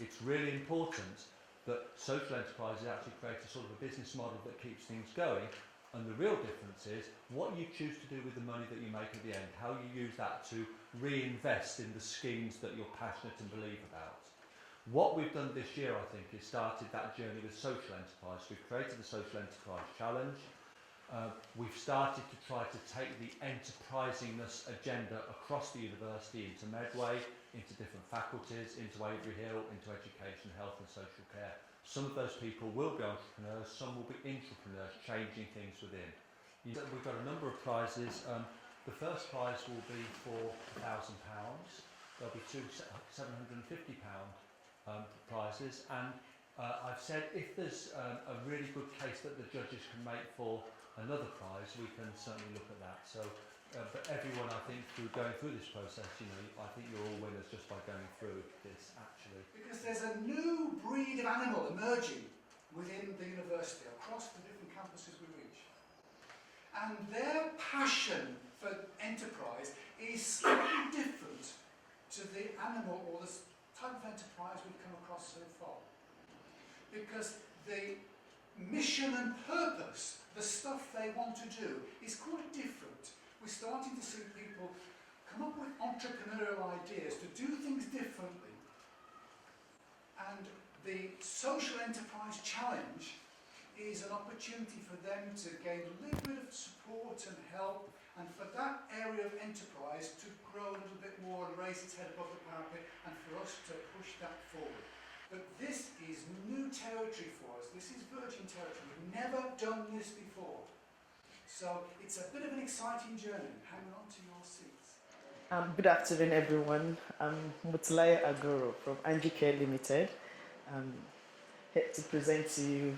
It's really important that social enterprises actually create a sort of a business model that keeps things going, and the real difference is what you choose to do with the money that you make at the end, how you use that to reinvest in the schemes that you're passionate and believe about. What we've done this year, I think, is started that journey with social enterprise. We've created the Social Enterprise Challenge. We've started to try to take the enterprisingness agenda across the university into Medway, into different faculties, into Avery Hill, into education, health and social care. Some of those people will be entrepreneurs, some will be intrapreneurs, changing things within. We've got a number of prizes. The first prize will be for £1,000. There'll be two £750 prizes, and I've said if there's a really good case that the judges can make for another prize, we can certainly look at that. So, but everyone, I think, going through this process, I think you're all winners just by going through this, actually. Because there's a new breed of animal emerging within the university, across the different campuses we reach. And their passion for enterprise is slightly different to the animal or the type of enterprise we've come across so far. Because the mission and purpose, the stuff they want to do, is quite different. We're starting to see people come up with entrepreneurial ideas to do things differently. And the Social Enterprise Challenge is an opportunity for them to gain a little bit of support and help, and for that area of enterprise to grow a little bit more and raise its head above the parapet, and for us to push that forward. But this is new territory for us. This is virgin territory. We've never done this before. So it's a bit of an exciting journey. Hang on to your seats. Good afternoon, everyone. I'm Mutlaya Agoro from Angie Care Limited. I'm here to present to you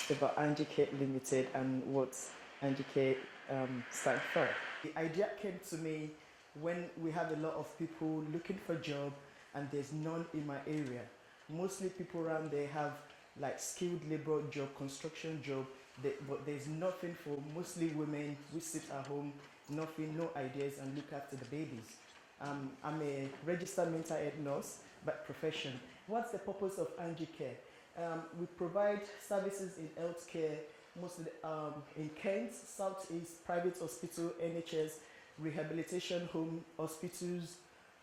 about Angie Care Limited and what Angie Care stands for. The idea came to me when we have a lot of people looking for a job and there's none in my area. Mostly people around there have like skilled labor job, construction job, but there's nothing for mostly women who sit at home, nothing, no ideas, and look after the babies. I'm a registered mental health nurse by profession. What's the purpose of Angie Care? We provide services in healthcare, mostly in Kent, Southeast, private hospital, NHS, rehabilitation home, hospitals,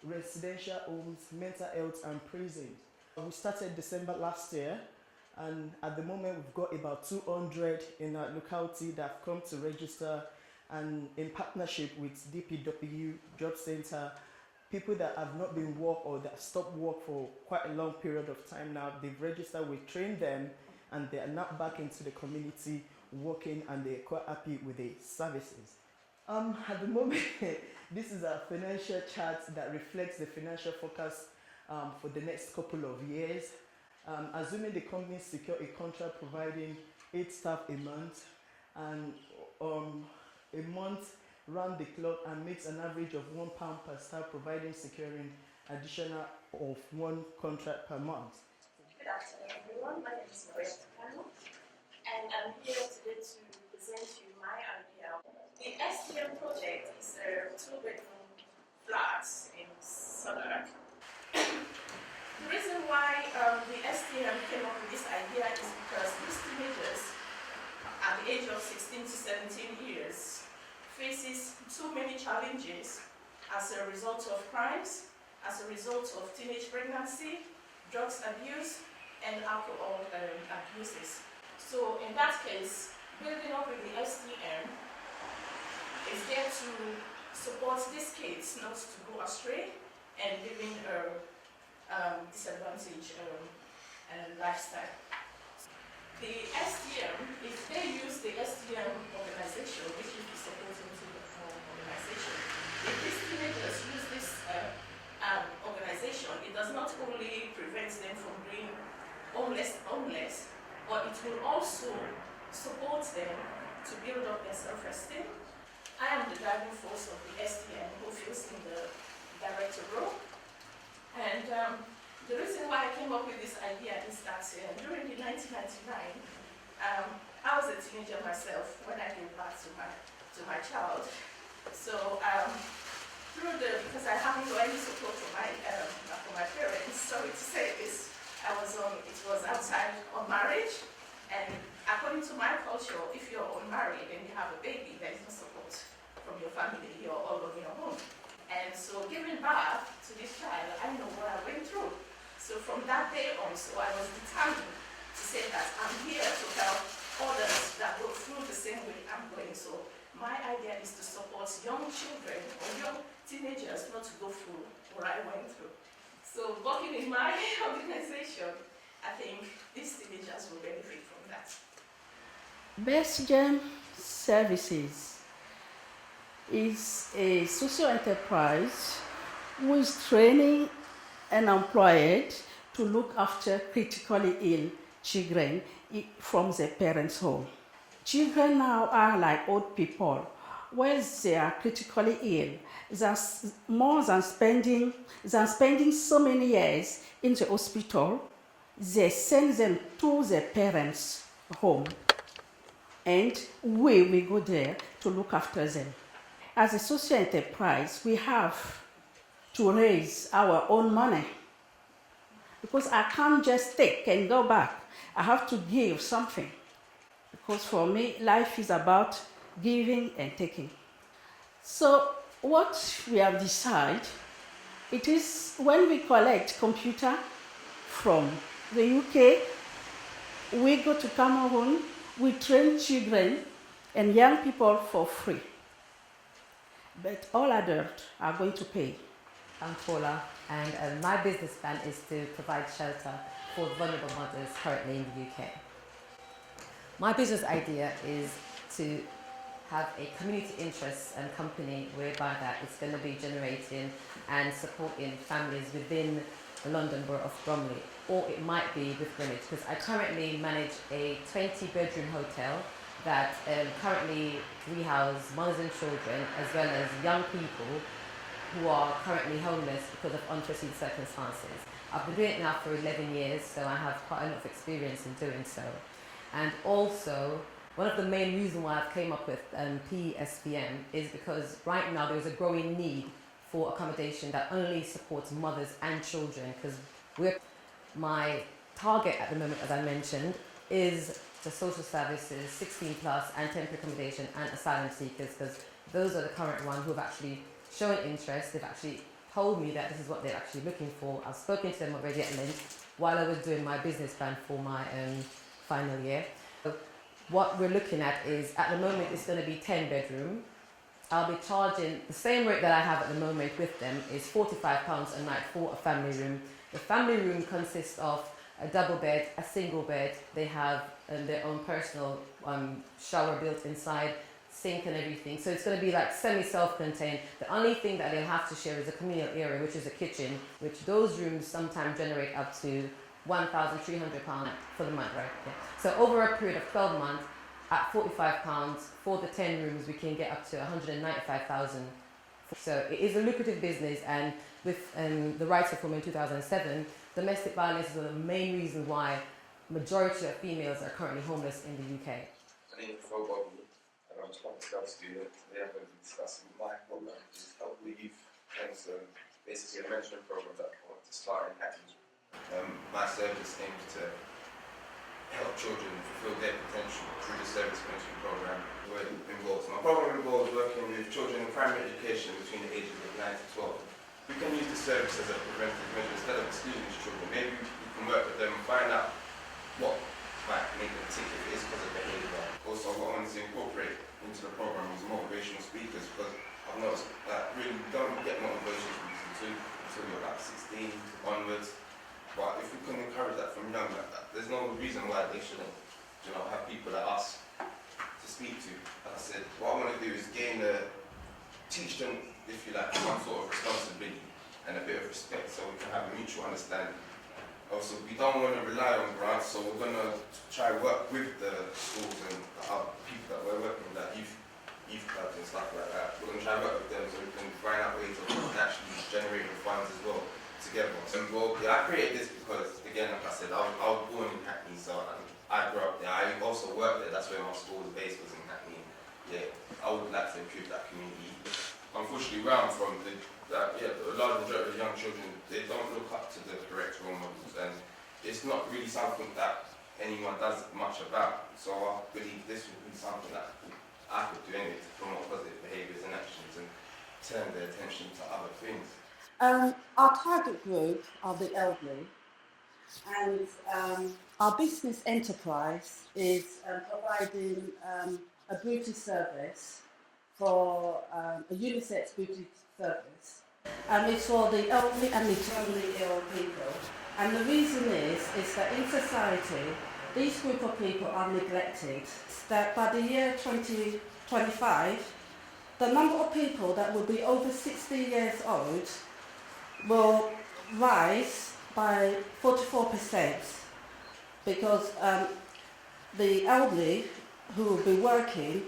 residential homes, mental health, and prisons. We started December last year, and at the moment we've got about 200 in our locality that have come to register, and in partnership with DPW Job Centre, people that have not been work or that stopped work for quite a long period of time now, they've registered, we trained them, and they are now back into the community working, and they're quite happy with the services. At the moment, this is a financial chart that reflects the financial forecast for the next couple of years. Assuming the company secure a contract providing 8 staff a month, and a month round the clock, and makes an average of £1 per staff, providing securing additional of 1 contract per month. Good afternoon, everyone. My name is Maria Tukano, and I'm here today to present you my idea. The STM project is a 2-bedroom flat in Southwark. The reason why the STM came up with this idea is because these teenagers at the age of 16 to 17 years faces too many challenges as a result of crimes, as a result of teenage pregnancy, drugs abuse, and alcohol abuses. So in that case, building up with the STM is there to support these kids not to go astray and living a disadvantaged lifestyle. The STM, if they use the STM organization, which is the supporting to the organization, if these teenagers use this organization, it does not only prevent them from being homeless, but it will also support them to build up their self-esteem. I am the driving force of the STM, who fills in the director role. And the reason why I came up with this idea is that during the 1999, I was a teenager myself when I gave birth to my child. So because I haven't got any support from my parents, sorry to say this, I So giving birth to this child, I know what I went through. So from that day on, so I was determined to say that I'm here to help others that go through the same way I'm going. So my idea is to support young children or young teenagers not to go through what I went through. So working in my organization, I think these teenagers will benefit from that. Best Gem Services is a social enterprise who is training and employed to look after critically ill children from their parents' home. Children now are like old people. Once they are critically ill, that's more than spending so many years in the hospital, they send them to their parents' home. And we go there to look after them. As a social enterprise, we have to raise our own money because I can't just take and go back. I have to give something because for me, life is about giving and taking. So what we have decided, it is when we collect computer from the UK, we go to Cameroon, we train children and young people for free. But all adults are going to pay. I'm Paula, and my business plan is to provide shelter for vulnerable mothers currently in the UK. My business idea is to have a community interest and company whereby that it's going to be generating and supporting families within the London Borough of Bromley, or it might be with Greenwich, because I currently manage a 20-bedroom hotel that currently we house mothers and children as well as young people who are currently homeless because of unforeseen circumstances. I've been doing it now for 11 years, so I have quite a lot of experience in doing so. And also, one of the main reasons why I've came up with PSVM is because right now there's a growing need for accommodation that only supports mothers and children, because my target at the moment, as I mentioned, is the social services, 16 plus, and temporary accommodation and asylum seekers, because those are the current ones who have actually shown interest. They've actually told me that this is what they're actually looking for. I've spoken to them already at length while I was doing my business plan for my final year. So what we're looking at is, at the moment, it's going to be 10 bedroom. I'll be charging the same rate that I have at the moment with them is £45 a night for a family room. The family room consists of a double bed, a single bed. They have their own personal shower built inside, sink and everything. So it's going to be like semi-self-contained. The only thing that they'll have to share is a communal area, which is a kitchen, which those rooms sometimes generate up to £1,300 for the month, right? Yeah. So over a period of 12 months, at £45 for the 10 rooms, we can get up to £195,000. So it is a lucrative business, and with the rights reform in 2007, domestic violence is the main reason why majority of females are currently homeless in the UK. My name is Phil Bobby, and I'm a Scottish student. Today I'm going to be discussing my program, which is Help the Youth. And so basically a mentoring program that I want to start in Hackney. My service aims to help children fulfill their potential through the service mentoring program. My program involves working with children in primary education between the ages of 9 to 12. We can use the service as a preventive measure instead of excluding these children. Maybe we can work with them and find out what might make them tick if it is because of behaviour. Also, what I wanted to incorporate into the program is motivational speakers, because I've noticed that really you don't get motivation speakers until you're like 16 onwards. But if we can encourage that from young, there's no reason why they shouldn't, have people like us to speak to. Like I said, what I want to do is teach them, if you like, some sort of responsibility and a bit of respect, so we can have a mutual understanding. Also, we don't want to rely on grants, so we're going to try to work with the schools and the other people that we're working with, like youth clubs and stuff like that. We're going to try to work with them so we can find out ways of actually generating funds as well together. So, I created this because, again, like I said, I was born in Hackney, so I grew up there. I also worked there. That's where my school was based, was in Hackney. Yeah, I would like to improve that community. Unfortunately, where I'm from, a large majority of young children, they don't look up to the correct role models, and it's not really something that anyone does much about. So I believe this would be something that I could do anyway to promote positive behaviours and actions and turn their attention to other things. Our target group are the elderly, and our business enterprise is providing a beauty service for a unisex beauty service. It's for the elderly and the terminally ill people. And the reason is that in society, these group of people are neglected. That by the year 2025, the number of people that will be over 60 years old will rise by 44%, because the elderly who will be working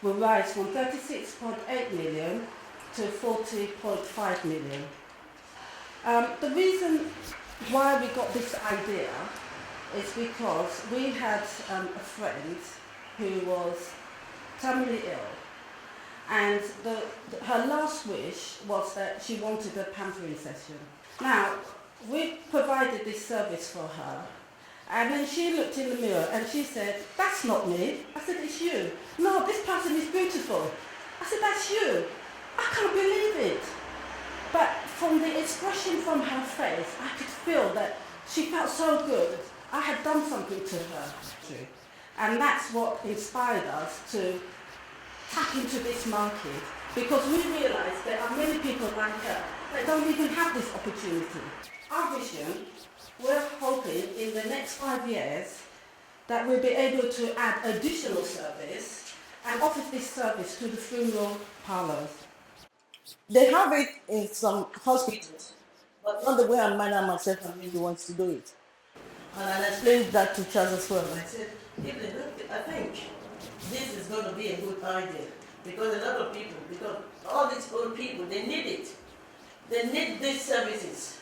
will rise from 36.8 million to 40.5 million. The reason why we got this idea is because we had a friend who was terminally ill, and her last wish was that she wanted a pampering session. Now, we provided this service for her, and then she looked in the mirror and she said, "That's not me." I said, "It's you." "No, this person is beautiful." I said, "That's you." I can't believe it. But from the expression from her face, I could feel that she felt so good. I had done something to her. And that's what inspired us to tap into this market, because we realised there are many people like her that don't even have this opportunity. Our vision, we're hoping in the next 5 years that we'll be able to add additional service and offer this service to the funeral parlours. They have it in some hospitals, but not the way I manage myself and really wants to do it. And I explained that to Charles as well. I said, if they look, I think this is going to be a good idea, because a lot of people, because all these old people, they need it. They need these services.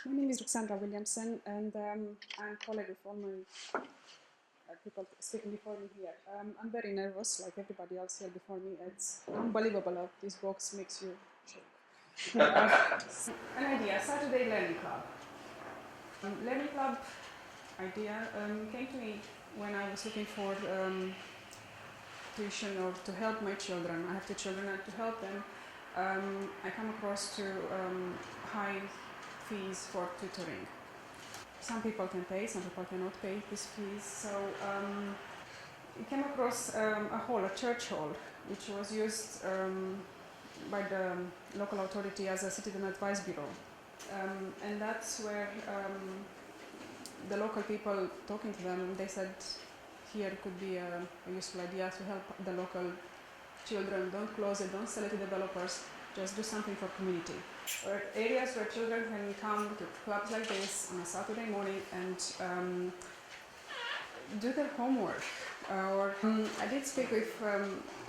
My name is Ruxandra Williamson, and I'm a colleague with all my people speaking before me here. I'm very nervous, like everybody else here before me. It's unbelievable how this box makes you choke. An idea, Saturday Learning Club. Learning Club idea came to me when I was looking for tuition or to help my children. I have 2 children, and to help them, I come across to high fees for tutoring. Some people can pay, some people cannot pay these fees. So I came across a church hall, which was used by the local authority as a citizen advice bureau. And that's where the local people, talking to them, they said here could be a useful idea to help the local children. Don't close it, don't sell it to developers, just do something for community. Or areas where children can come to clubs like this on a Saturday morning and do their homework. I did speak with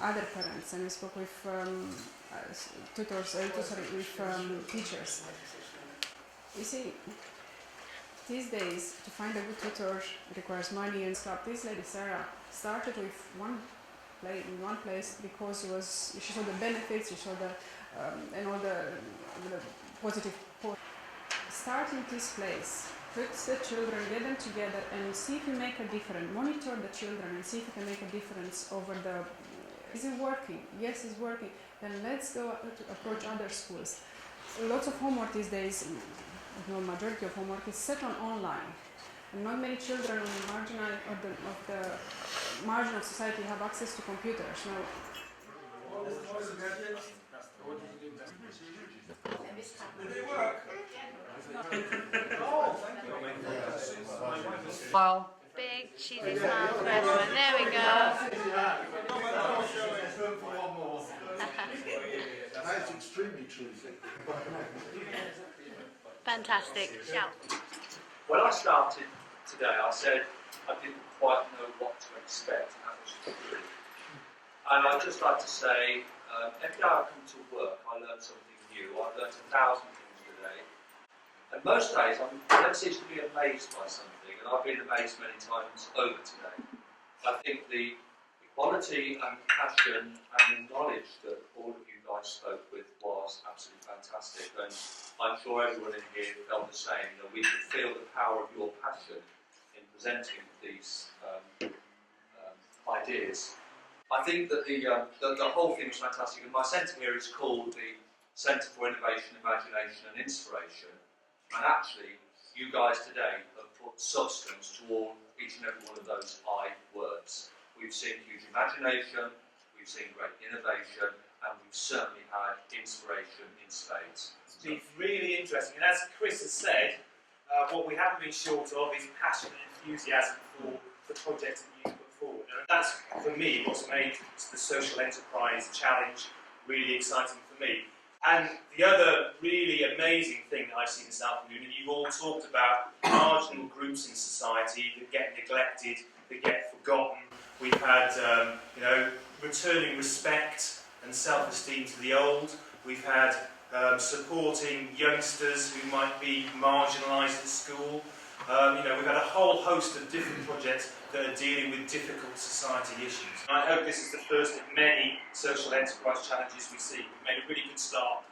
other parents, and we spoke with with teachers. You see, these days, to find a good tutor requires money and stuff. This lady, Sarah, started with one place because she saw the benefits, she saw the and all the positive points. Start in this place, put the children, get them together, and see if you make a difference. Monitor the children and see if you can make a difference over the. Is it working? Yes, it's working. Then let's go to approach other schools. Lots of homework these days, majority of homework is set on online, and not many children on the margin of society have access to computers. Now, big cheesy smile for everyone. There we go. That's extremely choosy. Fantastic. Yeah. When I started today, I said I didn't quite know what to expect, and that was true. And I'd just like to say, every day I come to work, I learn something new. I've learned 1,000 things today. And most days, I'm seems to be amazed by something, and I've been amazed many times over today. I think the quality and passion and the knowledge that all of you guys spoke with was absolutely fantastic, and I'm sure everyone in here felt the same. That we could feel the power of your passion in presenting these ideas. I think that the whole thing was fantastic, and my centre here is called the Centre for Innovation, Imagination and Inspiration. And actually, you guys today have put substance to each and every one of those I words. We've seen huge imagination, we've seen great innovation, and we've certainly had inspiration in spades. It's been really interesting, and as Chris has said, what we haven't been short of is passion and enthusiasm for the project that you put forward. And that's, for me, what's made the social enterprise challenge really exciting for me. And the other really amazing thing that I've seen this afternoon, and you've all talked about marginal groups in society that get neglected, that get forgotten. We've had, returning respect and self-esteem to the old. We've had supporting youngsters who might be marginalised at school. We've had a whole host of different projects that are dealing with difficult society issues. And I hope this is the first of many social enterprise challenges we see. We've made a really good start.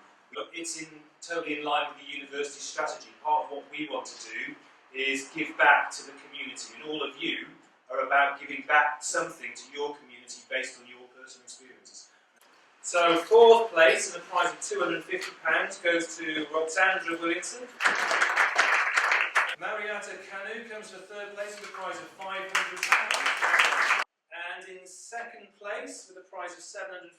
It's totally in line with the university strategy. Part of what we want to do is give back to the community, and all of you are about giving back something to your community based on your personal experiences. So, 4th place and a prize of £250 goes to Roxandra Williamson. Marietta Canu comes for 3rd place with a prize of £500. And in 2nd place with a prize of £750